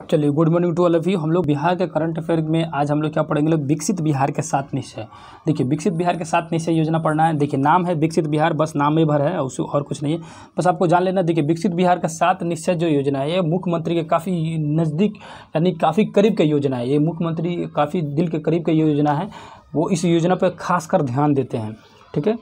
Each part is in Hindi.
चलिए, good morning to all of you. हम लोग बिहार के करंट अफेयर में आज हम लोग क्या पढ़ेंगे, लोग विकसित बिहार के 7 निश्चय। देखिए, विकसित बिहार के 7 निश्चय योजना पढ़ना है। देखिए, नाम है विकसित बिहार, बस नाम में भर है और कुछ नहीं है, बस आपको जान लेना। देखिए, विकसित बिहार का 7 निश्चय जो योजना है, ये मुख्यमंत्री के काफ़ी नज़दीक यानी काफ़ी करीब का योजना है। ये मुख्यमंत्री काफ़ी दिल के करीब का योजना है। वो इस योजना पर खासकर ध्यान देते हैं, ठीक है।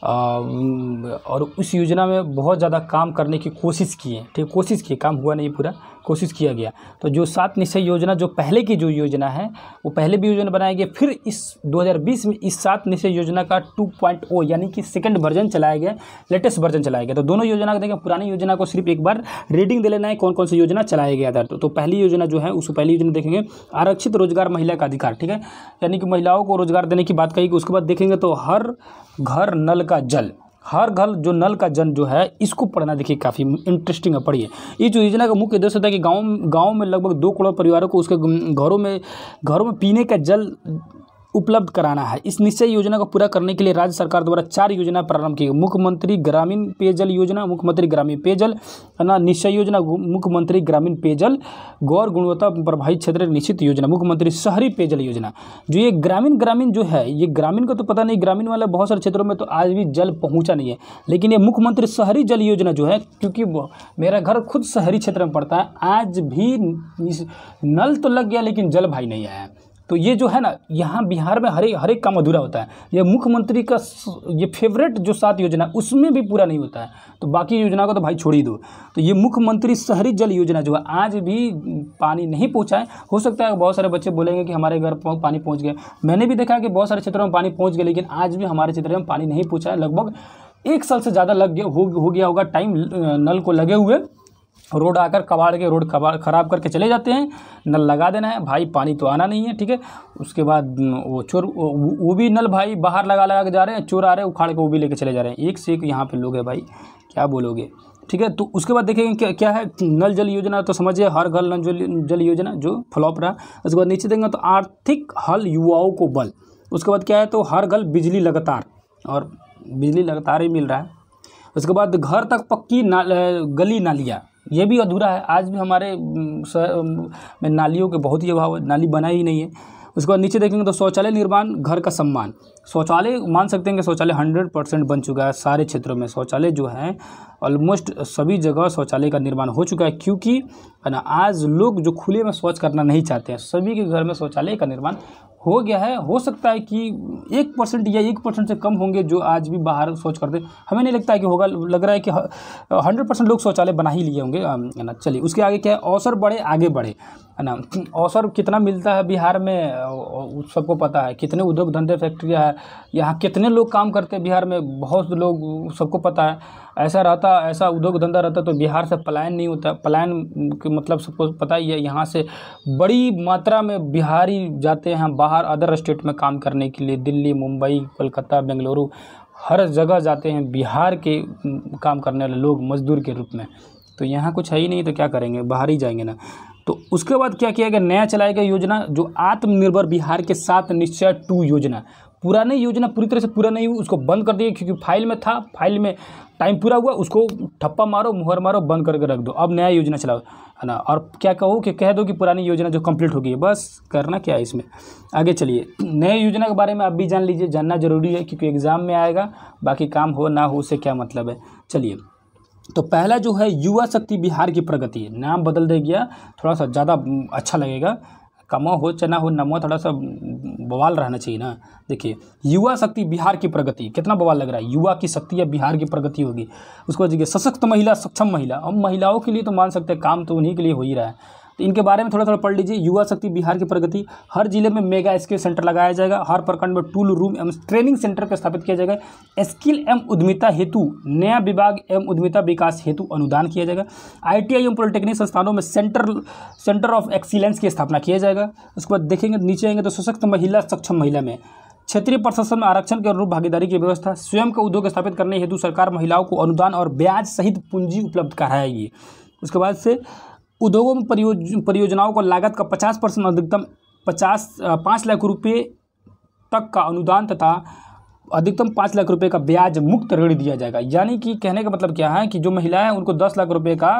और उस योजना में बहुत ज़्यादा काम करने की कोशिश की है, ठीक, कोशिश की, काम हुआ नहीं, पूरा कोशिश किया गया। तो जो 7 निश्चय योजना जो पहले की जो योजना है, वो पहले भी योजना बनाया गया, फिर इस 2020 में इस 7 निश्चय योजना का 2.0 यानी कि सेकंड वर्जन चलाया गया, लेटेस्ट वर्जन चलाया गया। तो दोनों योजना को देखें, पुरानी योजना को सिर्फ एक बार रीडिंग दे लेना है, कौन कौन सी योजना चलाया गया था। तो पहली योजना जो है, उसको पहली योजना देखेंगे, आरक्षित रोजगार महिला का अधिकार, ठीक है, यानी कि महिलाओं को रोजगार देने की बात कही। उसके बाद देखेंगे तो हर घर नल का जल, हर घर जो नल का जल जो है, इसको पढ़ना। देखिए, काफ़ी इंटरेस्टिंग है, पढ़िए। ये जो योजना का मुख्य उद्देश्य होता है कि गांव में लगभग 2 करोड़ परिवारों को उसके घरों में पीने का जल उपलब्ध कराना है। इस निश्चय योजना को पूरा करने के लिए राज्य सरकार द्वारा 4 योजना प्रारंभ की गई। मुख्यमंत्री ग्रामीण पेयजल योजना, मुख्यमंत्री ग्रामीण पेयजल निश्चय योजना, मुख्यमंत्री ग्रामीण पेयजल गौर गुणवत्ता प्रभावित क्षेत्र निश्चित योजना, मुख्यमंत्री शहरी पेयजल योजना। जो ये ग्रामीण जो है, ये ग्रामीण को तो पता नहीं, ग्रामीण वाले बहुत सारे क्षेत्रों में तो आज भी जल पहुंचा नहीं है, लेकिन ये मुख्यमंत्री शहरी जल योजना जो है, क्योंकि मेरा घर खुद शहरी क्षेत्र में पड़ता है, आज भी नल तो लग गया लेकिन जल भाई नहीं आया। तो ये जो है ना, यहाँ बिहार में हर एक काम अधूरा होता है। ये मुख्यमंत्री का ये फेवरेट जो 7 योजना, उसमें भी पूरा नहीं होता है, तो बाकी योजना को तो भाई छोड़ ही दो। तो ये मुख्यमंत्री शहरी जल योजना जो है, आज भी पानी नहीं पहुँचा है। हो सकता है बहुत सारे बच्चे बोलेंगे कि हमारे घर पानी पहुँच गया। मैंने भी देखा कि बहुत सारे क्षेत्रों में पानी पहुँच गया, लेकिन आज भी हमारे क्षेत्र में पानी नहीं पहुँचा है। लगभग 1 साल से ज़्यादा हो गया होगा टाइम नल को लगे हुए। रोड आकर कबाड़ के रोड ख़राब करके चले जाते हैं, नल लगा देना है भाई, पानी तो आना नहीं है, ठीक है। उसके बाद वो चोर, वो भी नल भाई बाहर लगा के जा रहे हैं, चोर आ रहे हैं उखाड़ के वो भी लेके चले जा रहे हैं। एक से एक यहाँ पे लोग हैं भाई, क्या बोलोगे, ठीक है। तो उसके बाद देखेंगे क्या है नल जल योजना, तो समझिए हर घर नल जल योजना जो फ्लॉप रहा। उसके बाद नीचे देंगे तो आर्थिक हल युवाओं को बल। उसके बाद क्या है, तो हर घर बिजली लगातार, और बिजली लगातार ही मिल रहा है। उसके बाद घर तक पक्की गली नालियाँ, ये भी अधूरा है। आज भी हमारे शहर में नालियों के बहुत ही अभाव है, नाली बना ही नहीं है। उसके बाद नीचे देखेंगे तो शौचालय निर्माण, घर का सम्मान। शौचालय मान सकते हैं कि शौचालय 100% बन चुका है। सारे क्षेत्रों में शौचालय जो है, ऑलमोस्ट सभी जगह शौचालय का निर्माण हो चुका है, क्योंकि है ना, आज लोग जो खुले में शौच करना नहीं चाहते हैं, सभी के घर में शौचालय का निर्माण हो गया है। हो सकता है कि 1% या 1% से कम होंगे जो आज भी बाहर शौच करते। हमें नहीं लगता है कि होगा, लग रहा है कि 100% लोग शौचालय बना ही लिए होंगे, है ना। चलिए, उसके आगे क्या है, अवसर बढ़े आगे बढ़े, है ना। अवसर कितना मिलता है बिहार में, सबको पता है। कितने उद्योग धंधे फैक्ट्रियाँ है, यहाँ कितने लोग काम करते हैं बिहार में, बहुत लोग, सबको पता है। ऐसा उद्योग धंधा रहता तो बिहार से पलायन नहीं होता। पलायन के मतलब सबको पता ही है, यहाँ से बड़ी मात्रा में बिहारी जाते हैं बाहर अदर स्टेट में काम करने के लिए। दिल्ली, मुंबई, कोलकाता, बेंगलुरु, हर जगह जाते हैं बिहार के काम करने वाले लोग मजदूर के रूप में। तो यहाँ कुछ है ही नहीं तो क्या करेंगे, बाहर ही जाएंगे ना। तो उसके बाद क्या किया गया, नया चलाया गया योजना जो आत्मनिर्भर बिहार के 7 निश्चय 2 योजना। पुरानी योजना पूरी तरह से पूरा नहीं हुई, उसको बंद कर दिया, क्योंकि फाइल में था, फाइल में टाइम पूरा हुआ, उसको ठप्पा मारो, मुहर मारो, बंद करके रख दो। अब नया योजना चलाओ, है ना। और क्या कहो कि कह दो कि पुरानी योजना जो कंप्लीट हो गई है, बस करना क्या है इसमें। आगे चलिए, नए योजना के बारे में आप भी जान लीजिए, जानना जरूरी है, क्योंकि एग्जाम में आएगा। बाकी काम हो ना हो उससे क्या मतलब है। चलिए, तो पहला जो है युवा शक्ति बिहार की प्रगति, नाम बदल दे गया, थोड़ा सा ज़्यादा अच्छा लगेगा। कमा हो चाहे ना हो, नमो थोड़ा सा बवाल रहना चाहिए ना। देखिए, युवा शक्ति बिहार की प्रगति, कितना बवाल लग रहा है, युवा की शक्ति या बिहार की प्रगति होगी। उसको देखिए, सशक्त महिला, सक्षम महिला। अब महिलाओं के लिए तो मान सकते हैं, काम तो उन्हीं के लिए हो ही रहा है। तो इनके बारे में थोड़ा पढ़ लीजिए। युवा शक्ति बिहार की प्रगति, हर जिले में मेगा स्किल सेंटर लगाया जाएगा, हर प्रखंड में टूल रूम एवं ट्रेनिंग सेंटर का स्थापित किया जाएगा। स्किल एवं उद्यमिता हेतु नया विभाग एवं उद्यमिता विकास हेतु अनुदान किया जाएगा। ITI एवं पॉलिटेक्निक संस्थानों में सेंटर ऑफ एक्सीलेंस की स्थापना किया जाएगा। उसके बाद देखेंगे नीचे आएंगे तो सशक्त महिला, सक्षम महिला में क्षेत्रीय प्रशासन में आरक्षण के अनुरूप भागीदारी की व्यवस्था, स्वयं का उद्योग स्थापित करने हेतु सरकार महिलाओं को अनुदान और ब्याज सहित पूंजी उपलब्ध कराएगी। उसके बाद से उद्योगों में परियोजनाओं को लागत का 50% अधिकतम 5 लाख रुपये तक का अनुदान तथा अधिकतम 5 लाख रुपए का ब्याज मुक्त ऋण दिया जाएगा। यानी कि कहने का मतलब क्या है कि जो महिलाएं हैं उनको 10 लाख रुपए का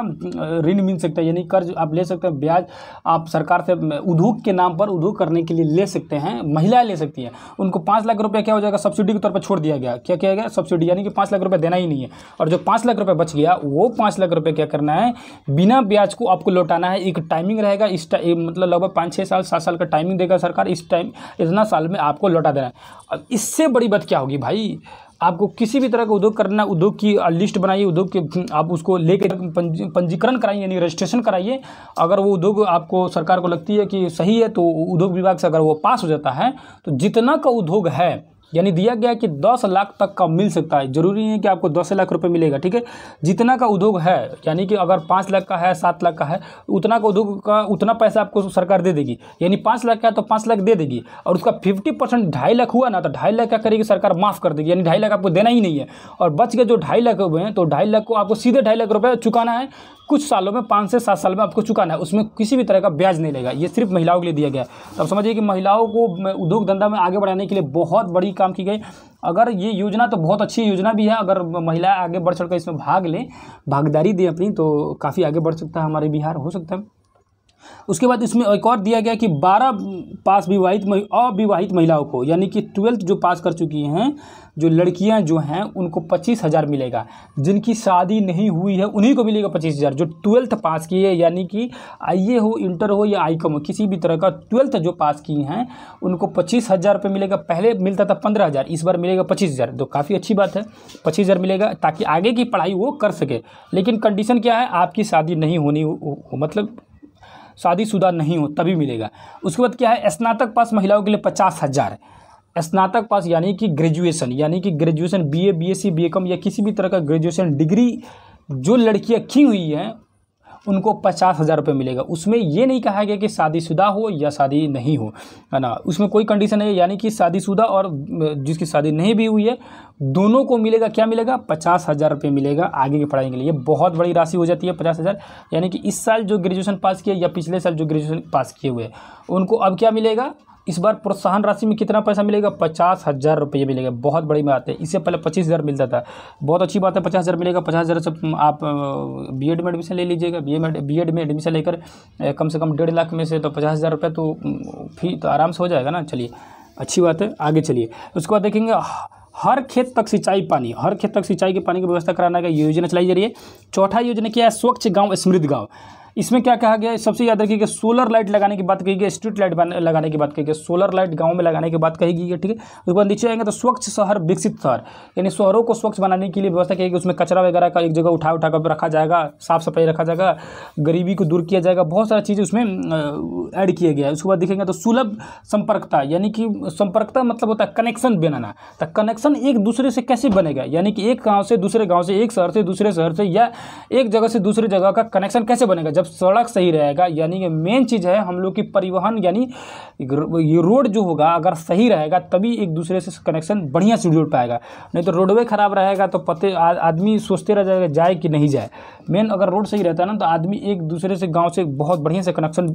ऋण मिल सकता है, यानी कर्ज आप ले सकते हैं, ब्याज आप सरकार से उद्योग के नाम पर उद्योग करने के लिए ले सकते हैं, महिलाएं ले सकती हैं। उनको 5 लाख रुपये क्या हो जाएगा, सब्सिडी के तौर पर छोड़ दिया गया। क्या किया गया, सब्सिडी, यानी कि 5 लाख रुपये देना ही नहीं है। और जो 5 लाख रुपये बच गया वो 5 लाख रुपये क्या करना है, बिना ब्याज को आपको लौटाना है। एक टाइमिंग रहेगा, इस मतलब लगभग 5-6 साल 7 साल का टाइमिंग देगा सरकार, इस टाइम इतना साल में आपको लौटा देना है। अब इससे बड़ी बात क्या होगी भाई, आपको किसी भी तरह का उद्योग करना, उद्योग की लिस्ट बनाइए, उद्योग के आप उसको लेकर पंजीकरण कराइए, यानी रजिस्ट्रेशन कराइए। अगर वो उद्योग आपको सरकार को लगती है कि सही है तो उद्योग विभाग से अगर वो पास हो जाता है तो जितना का उद्योग है, यानी दिया गया कि 10 लाख तक का मिल सकता है। जरूरी नहीं है कि आपको 10 लाख रुपए मिलेगा, ठीक है। जितना का उद्योग है, यानी कि अगर 5 लाख का है, 7 लाख का है, उतना का उद्योग का उतना पैसा आपको सरकार दे देगी। यानी 5 लाख का है तो 5 लाख दे देगी, और उसका 50% 2.5 लाख हुआ ना, तो 2.5 लाख क्या करेगी सरकार, माफ़ कर देगी। यानी 2.5 लाख आपको देना ही नहीं है, और बच गए जो 2.5 लाख हुए हैं तो 2.5 लाख को आपको सीधे 2.5 लाख रुपये चुकाना है। कुछ सालों में 5 से 7 साल में आपको चुकाना है, उसमें किसी भी तरह का ब्याज नहीं लेगा। ये सिर्फ महिलाओं के लिए दिया गया है। तो आप समझिए कि महिलाओं को उद्योग धंधा में आगे बढ़ाने के लिए बहुत बड़ी काम की गई। अगर ये योजना तो बहुत अच्छी योजना भी है, अगर महिलाएं आगे बढ़ चढ़कर इसमें भाग लें, भागीदारी दें अपनी, तो काफ़ी आगे बढ़ सकता है हमारे बिहार, हो सकता है। उसके बाद इसमें एक और दिया गया कि 12 पास अविवाहित महिलाओं को, यानी कि 12th जो पास कर चुकी हैं जो लड़कियां जो हैं उनको 25,000 मिलेगा। जिनकी शादी नहीं हुई है उन्हीं को मिलेगा 25,000। जो 12th पास की है, यानी कि आईए हो, इंटर हो या आईकॉम हो, किसी भी तरह का 12th जो पास की हैं उनको 25,000 रुपये मिलेगा। पहले मिलता था 15,000, इस बार मिलेगा 25,000। तो काफ़ी अच्छी बात है, 25,000 मिलेगा ताकि आगे की पढ़ाई वो कर सके। लेकिन कंडीशन क्या है, आपकी शादी नहीं होनी हो, मतलब शादीशुदा नहीं हो तभी मिलेगा। उसके बाद क्या है, स्नातक पास महिलाओं के लिए 50,000। स्नातक पास यानी कि ग्रेजुएशन बीए, बीएससी, बीकॉम या किसी भी तरह का ग्रेजुएशन डिग्री जो लड़कियां की हुई हैं उनको 50,000 रुपये मिलेगा। उसमें ये नहीं कहा गया कि शादीशुदा हो या शादी नहीं हो, है ना, उसमें कोई कंडीशन नहीं है। यानी कि शादीशुदा और जिसकी शादी नहीं भी हुई है दोनों को मिलेगा, क्या मिलेगा, 50,000 रुपये मिलेगा आगे की पढ़ाई के लिए। बहुत बड़ी राशि हो जाती है 50,000। यानी कि इस साल जो ग्रेजुएशन पास किए या पिछले साल जो ग्रेजुएशन पास किए हुए उनको अब क्या मिलेगा, इस बार प्रोत्साहन राशि में कितना पैसा मिलेगा, 50,000 रुपये मिलेगा। बहुत बड़ी बात है, इससे पहले 25,000 मिलता था। बहुत अच्छी बात है, 50,000 मिलेगा। 50,000 से आप बीएड में एडमिशन ले लीजिएगा। बीएड में एडमिशन लेकर कम से कम 1.5 लाख में से तो 50,000 रुपये तो फी तो आराम से हो जाएगा ना। चलिए अच्छी बात है, आगे चलिए। उसके बाद देखेंगे हर खेत तक सिंचाई के पानी की व्यवस्था कराने का योजना चलाई जा रही है। चौथा योजना क्या है, स्वच्छ गाँव समृद्ध गाँव। इसमें क्या कहा गया है, सबसे याद रखिएगा सोलर लाइट लगाने की बात कही गई, स्ट्रीट लाइट लगाने की बात कही गई, सोलर लाइट गांव में लगाने की बात कही गई है, ठीक है। उसके बाद नीचे आएंगे तो स्वच्छ शहर विकसित शहर, यानी शहरों को स्वच्छ बनाने के लिए व्यवस्था की गई। उसमें कचरा वगैरह का एक जगह उठा कर रखा जाएगा, साफ सफाई रखा जाएगा, गरीबी को दूर किया जाएगा, बहुत सारी चीज़ें उसमें ऐड किया गया है। उसके बाद देखेंगे तो सुलभ संपर्कता, यानी कि संपर्कता मतलब होता है कनेक्शन बनाना। तो कनेक्शन एक दूसरे से कैसे बनेगा, यानी कि एक गाँव से दूसरे गाँव से, एक शहर से दूसरे शहर से, या एक जगह से दूसरी जगह का कनेक्शन कैसे बनेगा, जब सड़क सही रहेगा। यानी कि मेन चीज़ है हम लोग की परिवहन, यानी ये रोड जो होगा अगर सही रहेगा तभी एक दूसरे से कनेक्शन बढ़िया से जुड़ पाएगा। नहीं तो रोडवे खराब रहेगा तो आदमी सोचते रह जाएगा जाए कि नहीं जाए। मेन अगर रोड सही रहता है ना तो आदमी एक दूसरे से गांव से बहुत बढ़िया से कनेक्शन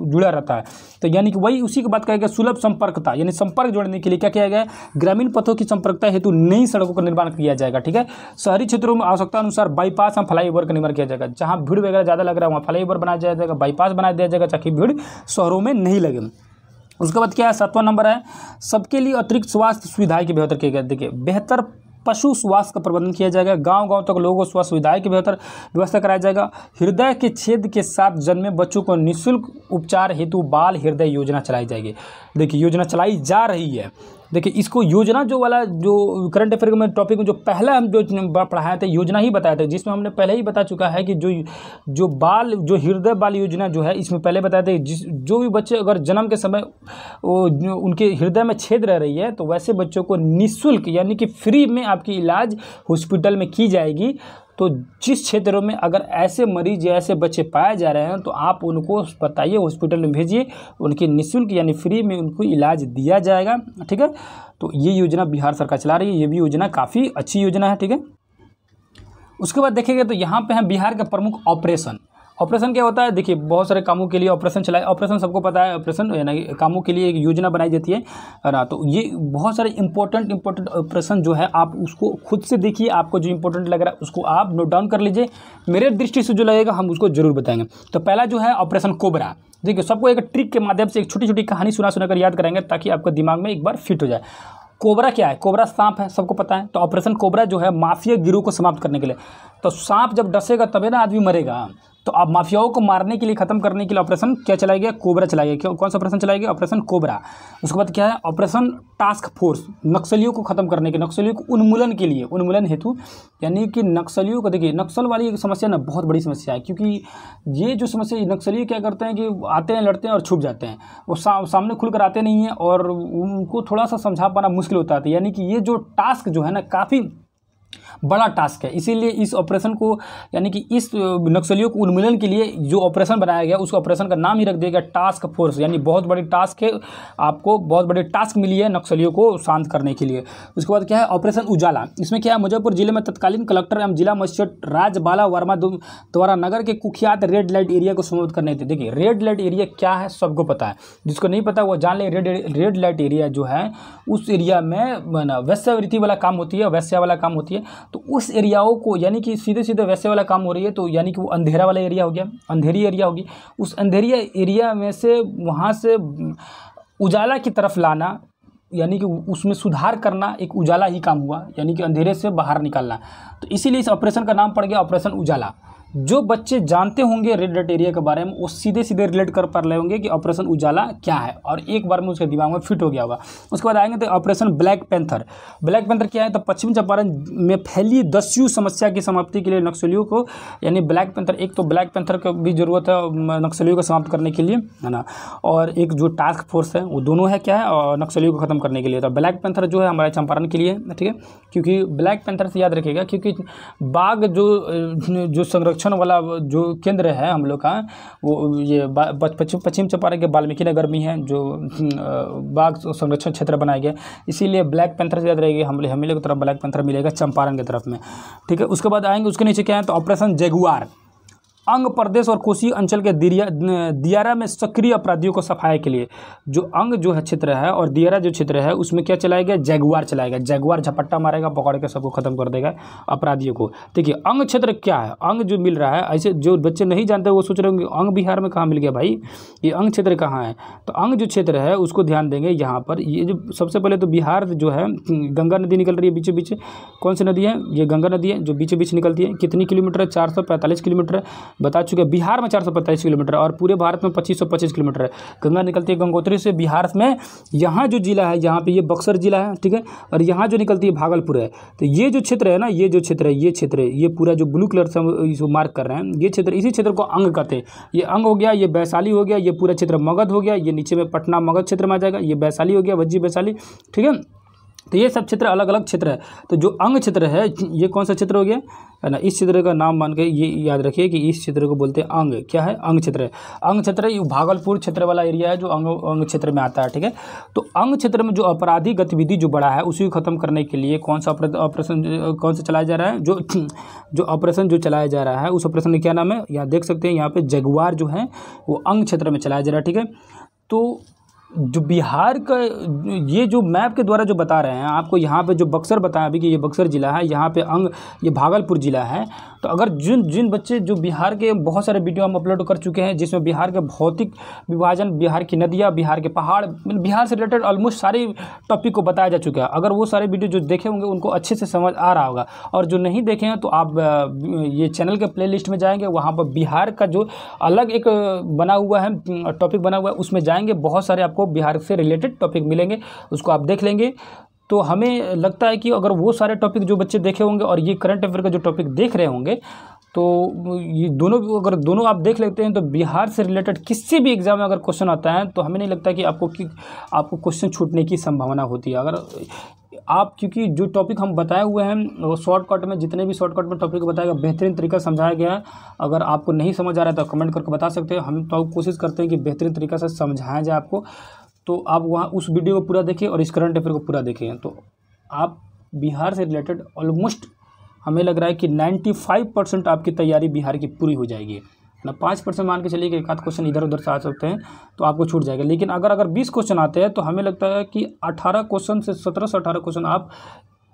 जुड़ा रहता है। तो यानी कि वही उसी की बात कहेगा सुलभ संपर्कता, यानी संपर्क जोड़ने के लिए क्या किया गया है, ग्रामीण पथों की संपर्कता हेतु नई सड़कों का निर्माण किया जाएगा, ठीक है। शहरी क्षेत्रों में आवश्यकता अनुसार बाईपास और फ्लाईओवर का निर्माण किया जाएगा। जहाँ भीड़ वगैरह ज़्यादा लग रहा है वहाँ फ्लाईओवर बनाया जाएगा, बाईपास बना दिया जाएगा ताकि भीड़ शहरों में नहीं लगे। उसके बाद क्या है, 7वां नंबर है सबके लिए अतिरिक्त स्वास्थ्य सुविधाएं की बेहतर किया गया। देखिए बेहतर पशु स्वास्थ्य का प्रबंधन किया जाएगा, गांव-गांव तक लोगों को स्वास्थ्य सुविधाएं की बेहतर व्यवस्था कराया जाएगा। हृदय के छेद के साथ जन्मे बच्चों को निःशुल्क उपचार हेतु बाल हृदय योजना चलाई जाएगी। देखिए योजना चलाई जा रही है। देखिए इसको योजना जो वाला जो करंट अफेयर में टॉपिक में जो पहला हम जो पढ़ाए थे योजना ही बताए थे, जिसमें हमने पहले ही बता चुका है कि जो हृदय बाल योजना जो है इसमें पहले बताए थे जो भी बच्चे अगर जन्म के समय उनके हृदय में छेद रह रही है तो वैसे बच्चों को निःशुल्क यानी कि फ्री में आपकी इलाज हॉस्पिटल में की जाएगी। तो जिस क्षेत्रों में अगर ऐसे मरीज या ऐसे बच्चे पाए जा रहे हैं तो आप उनको बताइए, हॉस्पिटल में भेजिए, उनकी निःशुल्क यानी फ्री में उनको इलाज दिया जाएगा, ठीक है। तो ये योजना बिहार सरकार चला रही है, ये भी योजना काफ़ी अच्छी योजना है, ठीक है। उसके बाद देखेंगे तो यहाँ पे हैं बिहार के प्रमुख ऑपरेशन। ऑपरेशन क्या होता है, देखिए बहुत सारे कामों के लिए ऑपरेशन चलाए, ऑपरेशन सबको पता है, ऑपरेशन यानी कामों के लिए एक योजना बनाई जाती है ना। तो ये बहुत सारे इंपॉर्टेंट ऑपरेशन जो है आप उसको खुद से देखिए, आपको जो इंपॉर्टेंट लग रहा है उसको आप नोट डाउन कर लीजिए, मेरे दृष्टि से जो लगेगा हम उसको जरूर बताएंगे। तो पहला जो है ऑपरेशन कोबरा, देखिए सबको एक ट्रिक के माध्यम से एक छोटी छोटी कहानी सुनाकर याद कराएंगे ताकि आपका दिमाग में एक बार फिट हो जाए। कोबरा क्या है, कोबरा सांप है, सबको पता है। तो ऑपरेशन कोबरा जो है माफिया गिरोह को समाप्त करने के लिए, तो सांप जब डसेगा तभी ना आदमी मरेगा, तो आप माफियाओं को मारने के लिए, खत्म करने के लिए ऑपरेशन क्या चलाया गया, कोबरा चलाया गया। कौन सा ऑपरेशन चलाया गया, ऑपरेशन कोबरा। उसके बाद क्या है, ऑपरेशन टास्क फोर्स, नक्सलियों को खत्म करने के, नक्सलियों को उन्मूलन के लिए, उन्मूलन हेतु, यानी कि नक्सलियों को, देखिए नक्सल वाली समस्या ना बहुत बड़ी समस्या है, क्योंकि ये जो समस्या, नक्सली क्या करते हैं कि आते हैं, लड़ते हैं और छुप जाते हैं, वो सामने खुलकर आते नहीं हैं और उनको थोड़ा सा समझा पाना मुश्किल होता है। यानी कि ये जो टास्क जो है ना काफ़ी बड़ा टास्क है, इसीलिए इस ऑपरेशन को, यानी कि इस नक्सलियों को उन्मूलन के लिए जो ऑपरेशन बनाया गया उस ऑपरेशन का नाम ही रख दिया गया टास्क फोर्स, यानी बहुत बड़ी टास्क है, आपको बहुत बड़ी टास्क मिली है नक्सलियों को शांत करने के लिए। उसके बाद क्या है, ऑपरेशन उजाला। इसमें क्या है, मुजफ्फरपुर जिले में तत्कालीन कलेक्टर एवं जिला मजिस्ट्रेट राजबाला वर्मा द्वारा नगर के कुख्यात रेड लाइट एरिया को समाप्त करने थे। देखिए रेड लाइट एरिया क्या है सबको पता है, जिसको नहीं पता वो जान ले। रेड लाइट एरिया जो है उस एरिया में वैश्यावृत्ति वाला काम होती है, वैश्या वाला काम होती है, तो उस एरियाओं को, यानी कि सीधे सीधे वैसे वाला काम हो रही है, तो यानी कि वो अंधेरा वाला एरिया हो गया, अंधेरी एरिया होगी। उस अंधेरी एरिया में से वहाँ से उजाला की तरफ लाना, यानी कि उसमें सुधार करना, एक उजाला ही काम हुआ, यानी कि अंधेरे से बाहर निकालना। तो इसीलिए इस ऑपरेशन का नाम पड़ गया ऑपरेशन उजाला। जो बच्चे जानते होंगे रेड लाइट एरिया के बारे में वो सीधे सीधे रिलेट कर पा रहे होंगे कि ऑपरेशन उजाला क्या है, और एक बार में उसके दिमाग में फिट हो गया होगा। उसके बाद आएंगे तो operation black panther. Black panther क्या है, तो पश्चिम चंपारण में फैली दस्यु समस्या की समाप्ति के लिए नक्सलियों को, यानी ब्लैक पैंथर, एक तो ब्लैक पैंथर की भी जरूरत है नक्सलियों को समाप्त करने के लिए, है ना, और एक जो टास्क फोर्स है वो दोनों है क्या है, और नक्सलियों को खत्म करने के लिए। तो ब्लैक पैंथर जो है हमारे चंपारण के लिए, ठीक है, क्योंकि ब्लैक पैंथर से याद रखिएगा, क्योंकि बाघ जो संरक्षण वाला जो केंद्र है हम लोग का, वो ये पश्चिम चंपारण के वाल्मीकि नगर में है जो बाघ संरक्षण क्षेत्र बनाया गया, इसीलिए ब्लैक पैंथर से याद रहेगी, हमें लोग तरफ ब्लैक पैंथर मिलेगा चंपारण की तरफ में, ठीक है। उसके बाद आएंगे उसके नीचे क्या है, तो ऑपरेशन जगुआर। अंग प्रदेश और कोसी अंचल के दियारा में सक्रिय अपराधियों को सफाया के लिए, जो अंग जो है क्षेत्र है और दियारा जो क्षेत्र है उसमें क्या चलाया गया, जगुआर चलाया गया। जगुआर झपट्टा मारेगा, पकड़ के सबको खत्म कर देगा अपराधियों को। देखिए अंग क्षेत्र क्या है, अंग जो मिल रहा है, ऐसे जो बच्चे नहीं जानते वो सोच रहे होंगे अंग बिहार में कहाँ मिल गया भाई, ये अंग क्षेत्र कहाँ है। तो अंग जो क्षेत्र है उसको ध्यान देंगे यहाँ पर। ये जो सबसे पहले तो बिहार जो है, गंगा नदी निकल रही है बीचों बीच, कौन सी नदी है, ये गंगा नदी है जो बीचों बीच निकलती है। कितनी किलोमीटर है, 445 किलोमीटर है, बता चुके। बिहार में 445 किलोमीटर और पूरे भारत में 2525 किलोमीटर है। गंगा निकलती है गंगोत्री से बिहार में। यहाँ जो जिला है, यहाँ पे ये बक्सर जिला है, ठीक है, और यहाँ जो निकलती है भागलपुर है। तो ये जो क्षेत्र है ना, ये जो क्षेत्र है, ये क्षेत्र है, ये पूरा जो ब्लू कलर से इसको मार्क कर रहे हैं, ये क्षेत्र, इसी क्षेत्र को अंग कहते हैं। ये अंग हो गया, ये वैशाली हो गया, ये पूरा क्षेत्र मगध हो गया, ये नीचे में पटना मगध क्षेत्र में आ जाएगा, ये वैशाली हो गया, वज्जी वैशाली, ठीक है। तो ये सब क्षेत्र अलग अलग क्षेत्र है। तो जो अंग क्षेत्र है ये कौन सा क्षेत्र हो गया, है ना, इस क्षेत्र का नाम मान के ये याद रखिए कि इस क्षेत्र को बोलते हैं अंग। क्या है, अंग क्षेत्र है। अंग क्षेत्र ये भागलपुर क्षेत्र वाला एरिया है जो अंग क्षेत्र में आता है, ठीक है। तो अंग क्षेत्र में जो अपराधी गतिविधि जो बड़ा है उसी को खत्म करने के लिए कौन सा ऑपरेशन कौन सा चलाया जा रहा है, जो ऑपरेशन जो चलाया जा रहा है उस ऑपरेशन का क्या नाम है, यहाँ देख सकते हैं, यहाँ पे जगुआर जो है वो अंग क्षेत्र में चलाया जा रहा है, ठीक है। तो जो बिहार का ये जो मैप के द्वारा जो बता रहे हैं आपको, यहाँ पे जो बक्सर बताया अभी कि ये बक्सर जिला है, यहाँ पे अंग ये भागलपुर जिला है। तो अगर जिन बच्चे जो बिहार के, बहुत सारे वीडियो हम अपलोड कर चुके हैं जिसमें बिहार के भौतिक विभाजन, बिहार की नदियाँ, बिहार के पहाड़, बिहार से रिलेटेड ऑलमोस्ट सारे टॉपिक को बताया जा चुका है। अगर वो सारे वीडियो जो देखे होंगे उनको अच्छे से समझ आ रहा होगा, और जो नहीं देखे हैं तो आप ये चैनल के प्लेलिस्ट में जाएंगे, वहाँ पर बिहार का जो अलग एक बना हुआ है, टॉपिक बना हुआ है, उसमें जाएंगे, बहुत सारे आपको बिहार से रिलेटेड टॉपिक मिलेंगे, उसको आप देख लेंगे। तो हमें लगता है कि अगर वो सारे टॉपिक जो बच्चे देखे होंगे और ये करंट अफेयर का जो टॉपिक देख रहे होंगे, तो ये दोनों, अगर दोनों आप देख लेते हैं तो बिहार से रिलेटेड किसी भी एग्जाम में अगर क्वेश्चन आता है तो हमें नहीं लगता कि आपको क्वेश्चन छूटने की संभावना होती है। अगर आप, क्योंकि जो टॉपिक हम बताए हुए हैं वो शॉर्टकट में, जितने भी शॉर्टकट में टॉपिक बताएगा बेहतरीन तरीका समझाया गया है। अगर आपको नहीं समझ आ रहा है तो कमेंट करके बता सकते हैं, हम तो कोशिश करते हैं कि बेहतरीन तरीका से समझाया जाए आपको। तो आप वहाँ उस वीडियो को पूरा देखिए और इस करंट अफेयर को पूरा देखें, तो आप बिहार से रिलेटेड ऑलमोस्ट हमें लग रहा है कि 95% आपकी तैयारी बिहार की पूरी हो जाएगी। ना 5% मान के चलिए कि एक आध क्वेश्चन इधर उधर से आ सकते हैं तो आपको छूट जाएगा। लेकिन अगर 20 क्वेश्चन आते हैं तो हमें लगता है कि 18 क्वेश्चन से 17 से 18 क्वेश्चन आप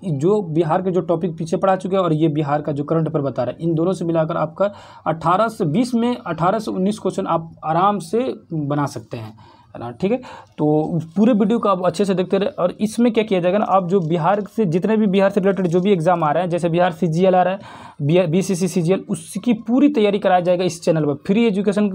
जो बिहार के जो टॉपिक पीछे पढ़ा चुके हैं और ये बिहार का जो करंट अफेयर बता रहा है, इन दोनों से मिलाकर आपका 18 से 20 में 18 से 19 क्वेश्चन आप आराम से बना सकते हैं, है ना। ठीक है, तो पूरे वीडियो को आप अच्छे से देखते रहे। और इसमें क्या किया जाएगा ना, आप जो बिहार से जितने भी बिहार से रिलेटेड जो भी एग्जाम आ रहे हैं, जैसे बिहार CGL आ रहा है, BCC CGL, उसकी पूरी तैयारी कराया जाएगा इस चैनल पर। फ्री एजुकेशन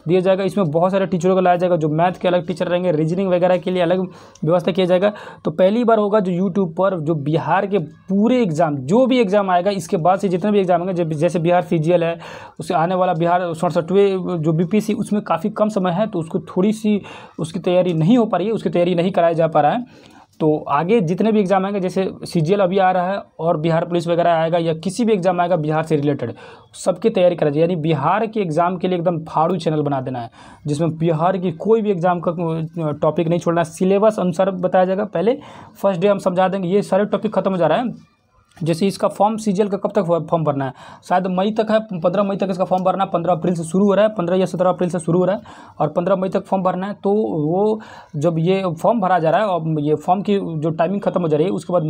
दिया जाएगा, इसमें बहुत सारे टीचरों को लाया जाएगा, जो मैथ के अलग टीचर रहेंगे, रीजनिंग वगैरह के लिए अलग व्यवस्था किया जाएगा। तो पहली बार होगा जो यूट्यूब पर जो बिहार के पूरे एग्जाम, जो भी एग्जाम आएगा इसके बाद से जितने भी एग्जाम आएंगे, जैसे बिहार CGL है, उससे आने वाला बिहार 67वें जो BPC, उसमें काफ़ी कम समय है, तो उसको थोड़ी सी उसकी तैयारी नहीं हो पा रही है, उसकी तैयारी नहीं कराया जा पा रहा है। तो आगे जितने भी एग्जाम आएंगे, जैसे CGL अभी आ रहा है और बिहार पुलिस वगैरह आएगा, या किसी भी एग्जाम आएगा बिहार से रिलेटेड, सबकी तैयारी करा जाए। यानी बिहार के एग्जाम के लिए एकदम फाड़ू चैनल बना देना है, जिसमें बिहार की कोई भी एग्जाम का टॉपिक नहीं छोड़ना, सिलेबस अनुसार बताया जाएगा। पहले फर्स्ट डे हम समझा देंगे, ये सारे टॉपिक खत्म हो जा रहा है। जैसे इसका फॉर्म CGL का कब तक फॉर्म भरना है, शायद मई तक है, 15 मई तक इसका फॉर्म भरना है, 15 अप्रैल से शुरू हो रहा है, 15 या 17 अप्रैल से शुरू हो रहा है और 15 मई तक फॉर्म भरना है। तो वो जब ये फॉर्म भरा जा रहा है और ये फॉर्म की जो टाइमिंग खत्म हो जा रही है, उसके बाद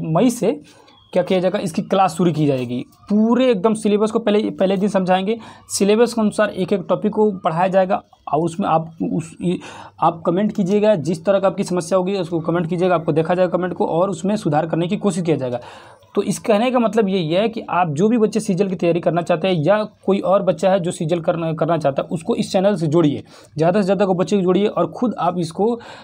मई से क्या किया जाएगा, इसकी क्लास शुरू की जाएगी। पूरे एकदम सिलेबस को पहले दिन समझाएंगे, सिलेबस के अनुसार एक एक टॉपिक को पढ़ाया जाएगा और उसमें आप कमेंट कीजिएगा, जिस तरह का आपकी समस्या होगी उसको कमेंट कीजिएगा, आपको देखा जाएगा कमेंट को और उसमें सुधार करने की कोशिश किया जाएगा। तो इस कहने का मतलब यही है कि आप जो भी बच्चे CGL की तैयारी करना चाहते हैं या कोई और बच्चा है जो CGL करना चाहता है, उसको इस चैनल से जोड़िए, ज़्यादा से ज़्यादा को बच्चे को जोड़िए और ख़ुद आप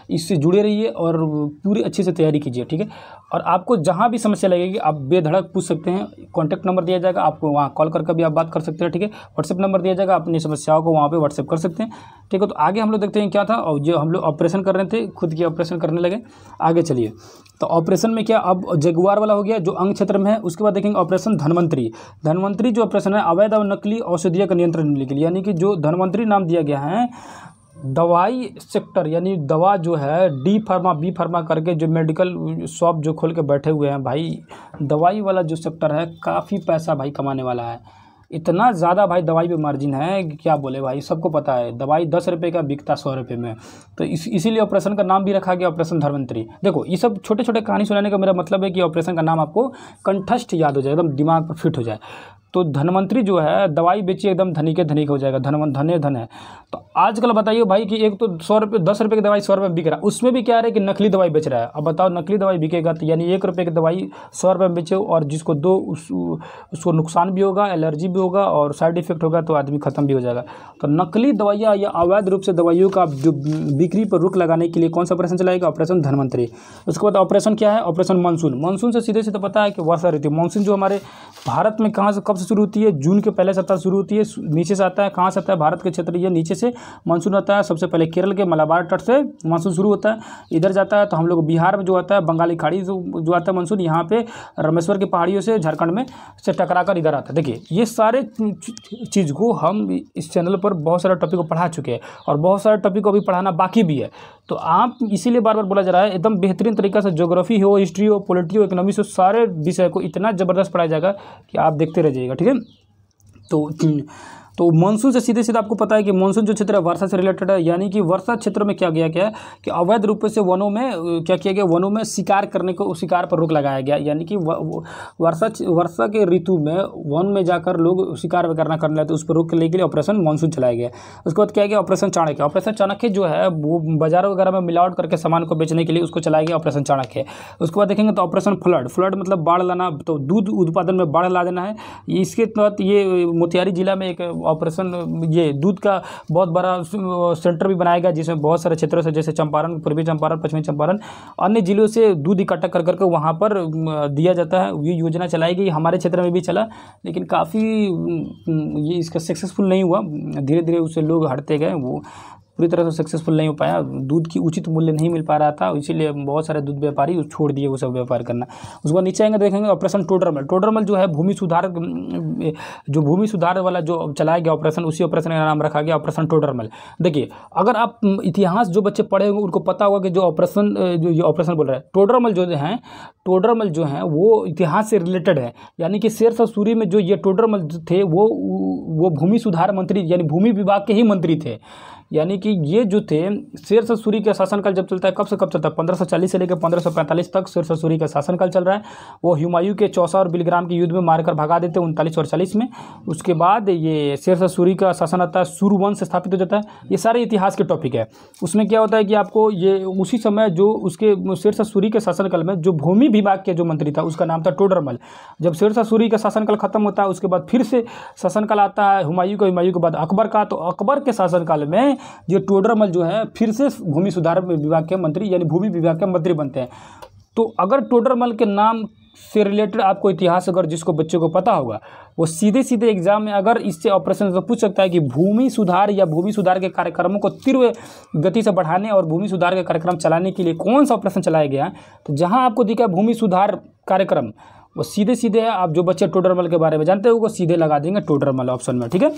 इससे जुड़े रहिए और पूरी अच्छे से तैयारी कीजिए। ठीक है, और आपको जहाँ भी समस्या लगेगी आप बेधड़क पूछ सकते हैं, कॉन्टैक्ट नंबर दिया जाएगा, आपको वहाँ कॉल करके भी आप बात कर सकते हैं। ठीक है, व्हाट्सएप नंबर दिया जाएगा, अपनी समस्याओं को वहाँ पे व्हाट्सएप कर सकते हैं। ठीक है, तो आगे हम लोग देखते हैं क्या था। और जो हम लोग ऑपरेशन कर रहे थे, खुद की ऑपरेशन करने लगे। आगे चलिए, तो ऑपरेशन में क्या, अब जगुआर वाला हो गया जो अंग क्षेत्र में है। उसके बाद देखेंगे ऑपरेशन धनवंतरी जो ऑपरेशन है, अवैध और नकली औषधियों का नियंत्रण के लिए, यानी कि जो धनवंतरी नाम दिया गया है, दवाई सेक्टर, यानी दवा जो है डी फार्मा बी फार्मा करके जो मेडिकल शॉप जो खोल के बैठे हुए हैं भाई, दवाई वाला जो सेक्टर है काफ़ी पैसा भाई कमाने वाला है। इतना ज़्यादा भाई दवाई पे मार्जिन है कि क्या बोले भाई, सबको पता है दवाई 10 रुपये का बिकता 100 रुपये में। तो इसीलिए ऑपरेशन का नाम भी रखा गया ऑपरेशन धनवंतरी। देखो ये सब छोटे छोटे कहानी सुनाने का मेरा मतलब है कि ऑपरेशन का नाम आपको कंठस्थ याद हो जाए, एकदम दिमाग पर फिट हो जाए। तो धनवंतरी जो है दवाई बेचिए एकदम धनी के धनी हो जाएगा, धन है। तो आजकल बताइए भाई कि एक तो 100 रुपये 10 रुपये की दवाई 100 रुपये बिक रहा है, उसमें भी क्या है कि नकली दवाई बेच रहा है। अब बताओ नकली दवाई बिकेगा तो यानी 1 रुपये की दवाई 100 रुपये में बेचे, और जिसको दो उसको नुकसान भी होगा, एलर्जी भी होगा और साइड इफेक्ट होगा, तो आदमी खत्म भी हो जाएगा। तो नकली दवाइयाँ या अवैध रूप से दवाइयों का जो बिक्री पर रोक लगाने के लिए कौन सा ऑपरेशन चलाएगा, ऑपरेशन धनवंतरी। उसके बाद ऑपरेशन क्या है, ऑपरेशन मानसून से सीधे सीधे पता है कि वर्षा ऋतु। मानसून जो हमारे भारत में कहाँ से कब से शुरू होती है, जून के पहले सप्ताह शुरू होती है। नीचे से आता है, कहाँ से आता है, भारत के क्षेत्र ये नीचे से मानसून आता है। सबसे पहले केरल के मलाबार तट से मानसून शुरू होता है, इधर जाता है। तो हम लोग बिहार में जो आता है बंगाली खाड़ी जो आता है मानसून, यहाँ पे रामेश्वर की पहाड़ियों से झारखंड में से टकरा कर इधर आता है। देखिए ये सारे चीज़ को हम इस चैनल पर बहुत सारे टॉपिक को पढ़ा चुके हैं और बहुत सारे टॉपिक को अभी पढ़ाना बाकी भी है। तो आप इसीलिए बार बार बोला जा रहा है एकदम बेहतरीन तरीका से, ज्योग्राफी हो, हिस्ट्री हो, पॉलिटी हो, इकोनॉमिक्स हो, सारे विषय को इतना ज़बरदस्त पढ़ाया जाएगा कि आप देखते रह जाइएगा। ठीक है, तो मानसून से सीधे सीधे आपको पता है कि मानसून जो क्षेत्र है वर्षा से रिलेटेड है। यानी कि वर्षा क्षेत्र में क्या गया क्या कि अवैध रूप से वनों में क्या किया गया, वनों में शिकार करने को, शिकार पर रोक लगाया गया। यानी कि वर्षा के ऋतु में वन में जाकर लोग शिकार वगैरह करने लगते, उस पर रोक लेने के लिए ऑपरेशन मानसून चलाया गया। उसके बाद क्या गया, ऑपरेशन चाणक्य। ऑपरेशन चाणक्य जो है वो बाजारों वगैरह में मिलावट करके सामान को बेचने के लिए उसको चलाया गया ऑपरेशन चाणक्य। उसके बाद देखेंगे तो ऑपरेशन फ्लड मतलब बाढ़ लाना, तो दूध उत्पादन में बाढ़ ला देना है। इसके तहत ये मोतिहारी जिला में एक ऑपरेशन, ये दूध का बहुत बड़ा सेंटर भी बनाया गया, जिसमें बहुत सारे क्षेत्रों से, जैसे चंपारण, पूर्वी चंपारण, पश्चिमी चंपारण, अन्य जिलों से दूध इकट्ठा कर करके वहाँ पर दिया जाता है। ये योजना चलाई गई, हमारे क्षेत्र में भी चला, लेकिन काफ़ी ये इसका सक्सेसफुल नहीं हुआ। धीरे धीरे उससे लोग हटते गए, वो पूरी तरह से सक्सेसफुल नहीं हो पाया, दूध की उचित मूल्य नहीं मिल पा रहा था, इसीलिए बहुत सारे दूध व्यापारी छोड़ दिए वो सब व्यापार करना। उसके बाद नीचे आएंगे देखेंगे ऑपरेशन टोडरमल। टोडरमल जो है भूमि सुधार वाला जो चलाया गया ऑपरेशन, उसी ऑपरेशन का नाम रखा गया ऑपरेशन टोडरमल। देखिए अगर आप इतिहास जो बच्चे पढ़े होंगे उनको पता होगा कि जो ऑपरेशन जो ये ऑपरेशन बोल रहा है टोडरमल जो है वो इतिहास से रिलेटेड है। यानी कि शेरशाह सूरी में जो ये टोडरमल थे वो भूमि सुधार मंत्री यानी भूमि विभाग के ही मंत्री थे। यानी कि ये जो थे शेरशाह सूरी का शासनकाल जब चलता है कब से कब चलता है 1540 से लेकर 1545 तक शेरशाह सूरी का शासनकाल चल रहा है। वो हुमायूं के चौसा और बिलग्राम के युद्ध में मारकर भगा देते हैं 39 और 40 में। उसके बाद ये शेरशाह सूरी का शासन आता है, सूर्यवंश स्थापित हो जाता है। ये सारे इतिहास के टॉपिक है। उसमें क्या होता है कि आपको ये उसी समय जो उसके शेरशाह सूरी के शासनकाल में जो भूमि विभाग के जो मंत्री था उसका नाम था टोडरमल। जब शेरशाह सूरी का शासनकाल खत्म होता है उसके बाद फिर से शासनकाल आता है हुमायूं के बाद अकबर का। तो अकबर के शासनकाल में ये टोडरमल जो है फिर से भूमि सुधार विभाग के मंत्री यानी भूमि विभाग के मंत्री बनते हैं। तो अगर टोडरमल के नाम से रिलेटेड आपको इतिहास अगर जिसको बच्चे को पता होगा वो सीधे सीधे एग्जाम में अगर इससे ऑपरेशन से पूछ सकता है कि भूमि सुधार या भूमि सुधार के कार्यक्रमों को तीव्र गति से बढ़ाने और भूमि सुधार के कार्यक्रम चलाने के लिए कौन सा ऑपरेशन चलाया गया। तो जहां आपको दिखा भूमि सुधार कार्यक्रम वो सीधे सीधे है। आप जो बच्चे टोडरमल के बारे में जानते हो वो सीधे लगा देंगे टोडरमल ऑप्शन में। ठीक है,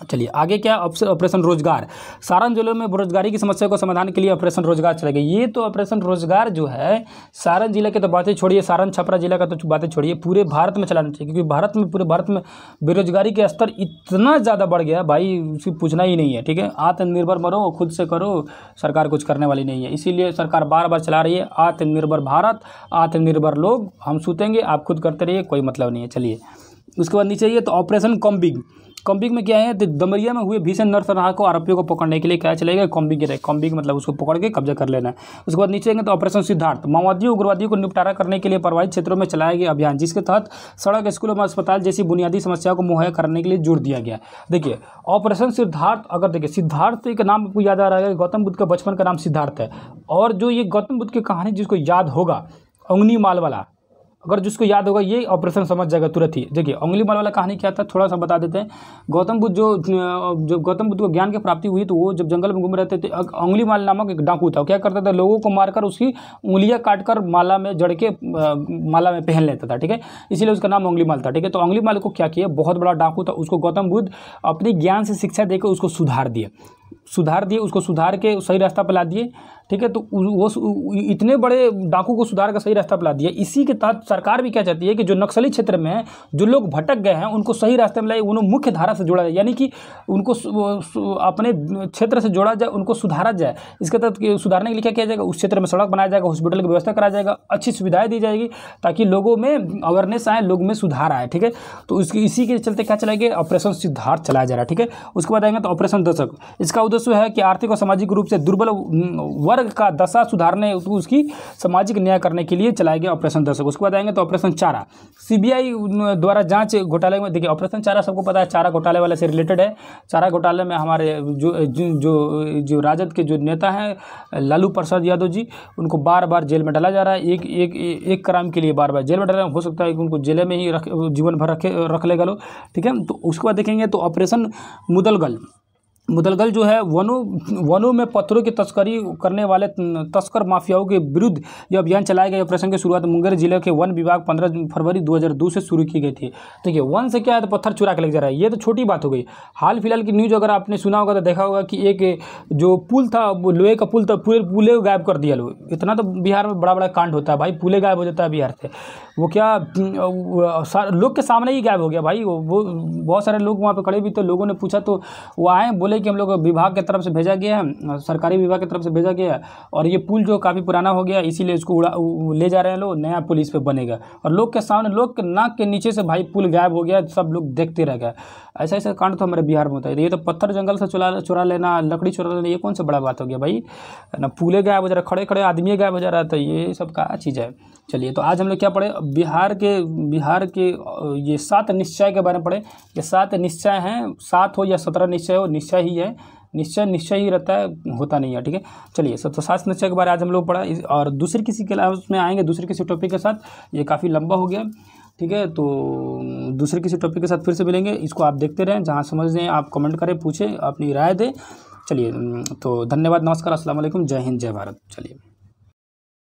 चलिए आगे क्या ऑपरेशन रोजगार। सारण जिले में बेरोजगारी की समस्या को समाधान के लिए ऑपरेशन रोजगार चलेगा। ये तो ऑपरेशन रोजगार जो है सारण जिले के तो बातें छोड़िए, सारण छपरा जिला का तो बातें छोड़िए, पूरे भारत में चलाना चाहिए क्योंकि पूरे भारत में बेरोजगारी का स्तर इतना ज़्यादा बढ़ गया भाई उसे पूछना ही नहीं है। ठीक है, आत्मनिर्भर बनो, खुद से करो, सरकार कुछ करने वाली नहीं है। इसीलिए सरकार बार बार चला रही है आत्मनिर्भर भारत, आत्मनिर्भर लोग, हम सूतेंगे आप खुद करते रहिए, कोई मतलब नहीं है। चलिए उसके बाद नीचे ये तो ऑपरेशन कॉम्बिंग में क्या है तो दमरिया में हुए भीषण नरसंहार को आरोपियों को पकड़ने के लिए क्या चलेगा कॉम्बिंग मतलब उसको पकड़ के कब्जा कर लेना है। उसके बाद नीचे आएंगे तो ऑपरेशन सिद्धार्थ माओवादियों उग्रवादियों को निपटारा करने के लिए प्रभावित क्षेत्रों में चलाया गया अभियान जिसके तहत सड़क स्कूलों में अस्पताल जैसी बुनियादी समस्याओं को मुहैया करने के लिए जोर दिया गया। देखिए ऑपरेशन सिद्धार्थ, अगर देखिए सिद्धार्थ एक नाम आपको याद आ रहा है, गौतम बुद्ध का बचपन का नाम सिद्धार्थ है। और जो ये गौतम बुद्ध की कहानी जिसको याद होगा अंगुली माल वाला, अगर जिसको याद होगा ये ऑपरेशन समझ जाएगा तुरंत ही। देखिए अंगुली माल वाला कहानी क्या था थोड़ा सा बता देते हैं। गौतम बुद्ध जो गौतम बुद्ध को ज्ञान की प्राप्ति हुई तो वो जब जंगल में घूम रहे थे अंगुली माल नामक एक डाकू था। क्या करता था लोगों को मारकर उसकी उंगलियां काटकर माला में जड़ के माला में पहन लेता था। ठीक है, इसीलिए उसका नाम अंगुली माल था। ठीक है, तो अंगुली माल को क्या किया, बहुत बड़ा डाकू था, उसको गौतम बुद्ध अपनी ज्ञान से शिक्षा देकर उसको सुधार दिए, उसको सुधार के सही रास्ता पर ला दिए। ठीक है, तो वो इतने बड़े डाकू को सुधार का सही रास्ता पर ला दिया। इसी के तहत सरकार भी क्या चाहती है कि जो नक्सली क्षेत्र में जो लोग भटक गए हैं उनको सही रास्ते में लाए, उन्हें मुख्य धारा से जोड़ा जाए, यानी कि उनको अपने क्षेत्र से जोड़ा जाए, उनको सुधारा जाए। इसके तहत सुधारने के लिए क्या किया जाएगा, उस क्षेत्र में सड़क बनाया जाएगा, हॉस्पिटल की व्यवस्था कराया जाएगा, अच्छी सुविधाएं दी जाएगी ताकि लोगों में अवेयरनेस आए, लोगों में सुधार आए। ठीक है, तो इसी के चलते क्या चलाएंगे ऑपरेशन सिद्धार्थ चलाया जा रहा है। ठीक है, उसके बाद आएंगे तो ऑपरेशन दशक। इसका उद्देश्य है कि आर्थिक और सामाजिक रूप से दुर्बल वर्ग का दशा सुधारने उसकी सामाजिक न्याय करने के लिए चलाया गया ऑपरेशन दशक। उसके बाद आएंगे तो ऑपरेशन चारा, सीबीआई द्वारा जांच घोटाले में। देखिए ऑपरेशन चारा सबको पता है, चारा घोटाले वाले से रिलेटेड है। चारा घोटाले में हमारे जो राजद के जो नेता हैं लालू प्रसाद यादव जी, उनको बार बार जेल में डाला जा रहा है। एक क्राइम के लिए बार बार जेल में डाला, हो सकता है कि उनको जेल में ही जीवन भर रख लेगा लोग। ठीक है, तो उसके बाद देखेंगे तो ऑपरेशन मुदलगल जो है वनों में पत्थरों की तस्करी करने वाले तस्कर माफियाओं के विरुद्ध यह अभियान चलाया गया। ऑपरेशन की शुरुआत मुंगेर जिले के वन विभाग 15 फरवरी 2002 से शुरू की गई थी। देखिए वन से क्या है तो पत्थर चुरा के लेके जा रहा है, ये तो छोटी बात हो गई। हाल फिलहाल की न्यूज़ अगर आपने सुना होगा तो देखा होगा कि एक जो पुल था, लोहे का पुल था, पूरे पुले को गायब कर दिया लोग। इतना तो बिहार में बड़ा बड़ा कांड होता है भाई, पुले गायब हो जाता है बिहार से। वो क्या लोग के सामने ही गायब हो गया भाई। वो बहुत सारे लोग वहाँ पर खड़े भी थे, लोगों ने पूछा तो वो आए बोले कि हम लोग विभाग की तरफ से भेजा गया है, सरकारी विभाग की तरफ से भेजा गया है और ये पुल जो काफ़ी पुराना हो गया इसीलिए इसको ले जा रहे हैं लोग, नया पुल इस पे बनेगा। और लोग के सामने, लोग के नाक के नीचे से भाई पुल गायब हो गया, सब लोग देखते रह गए। ऐसा ऐसा कांड तो हमारे बिहार में होता है। ये तो पत्थर जंगल से चुरा लेना, लकड़ी चुरा लेना, ये कौन सा बड़ा बात हो गया भाई ना। पुले गायब हो जा रहा, खड़े खड़े आदमी गायब हो जा रहा था, ये सब क्या चीज़ है। चलिए तो आज हम लोग क्या पढ़े, बिहार के ये 7 निश्चय के बारे में पढ़े। ये 7 निश्चय हैं, 7 हो या 17 निश्चय हो, निश्चय ही है, निश्चय ही रहता है, होता नहीं है। ठीक है, चलिए तो 7 निश्चय के बारे में आज हम लोग पढ़ा। और दूसरे किसी क्लास में आएंगे दूसरे किसी टॉपिक के साथ, ये काफ़ी लंबा हो गया। ठीक है, तो दूसरे किसी टॉपिक के साथ फिर से मिलेंगे। इसको आप देखते रहें, जहाँ समझ लें आप कमेंट करें, पूछें, अपनी राय दें। चलिए तो धन्यवाद, नमस्कार, अस्सलाम वालेकुम, जय हिंद, जय भारत। चलिए।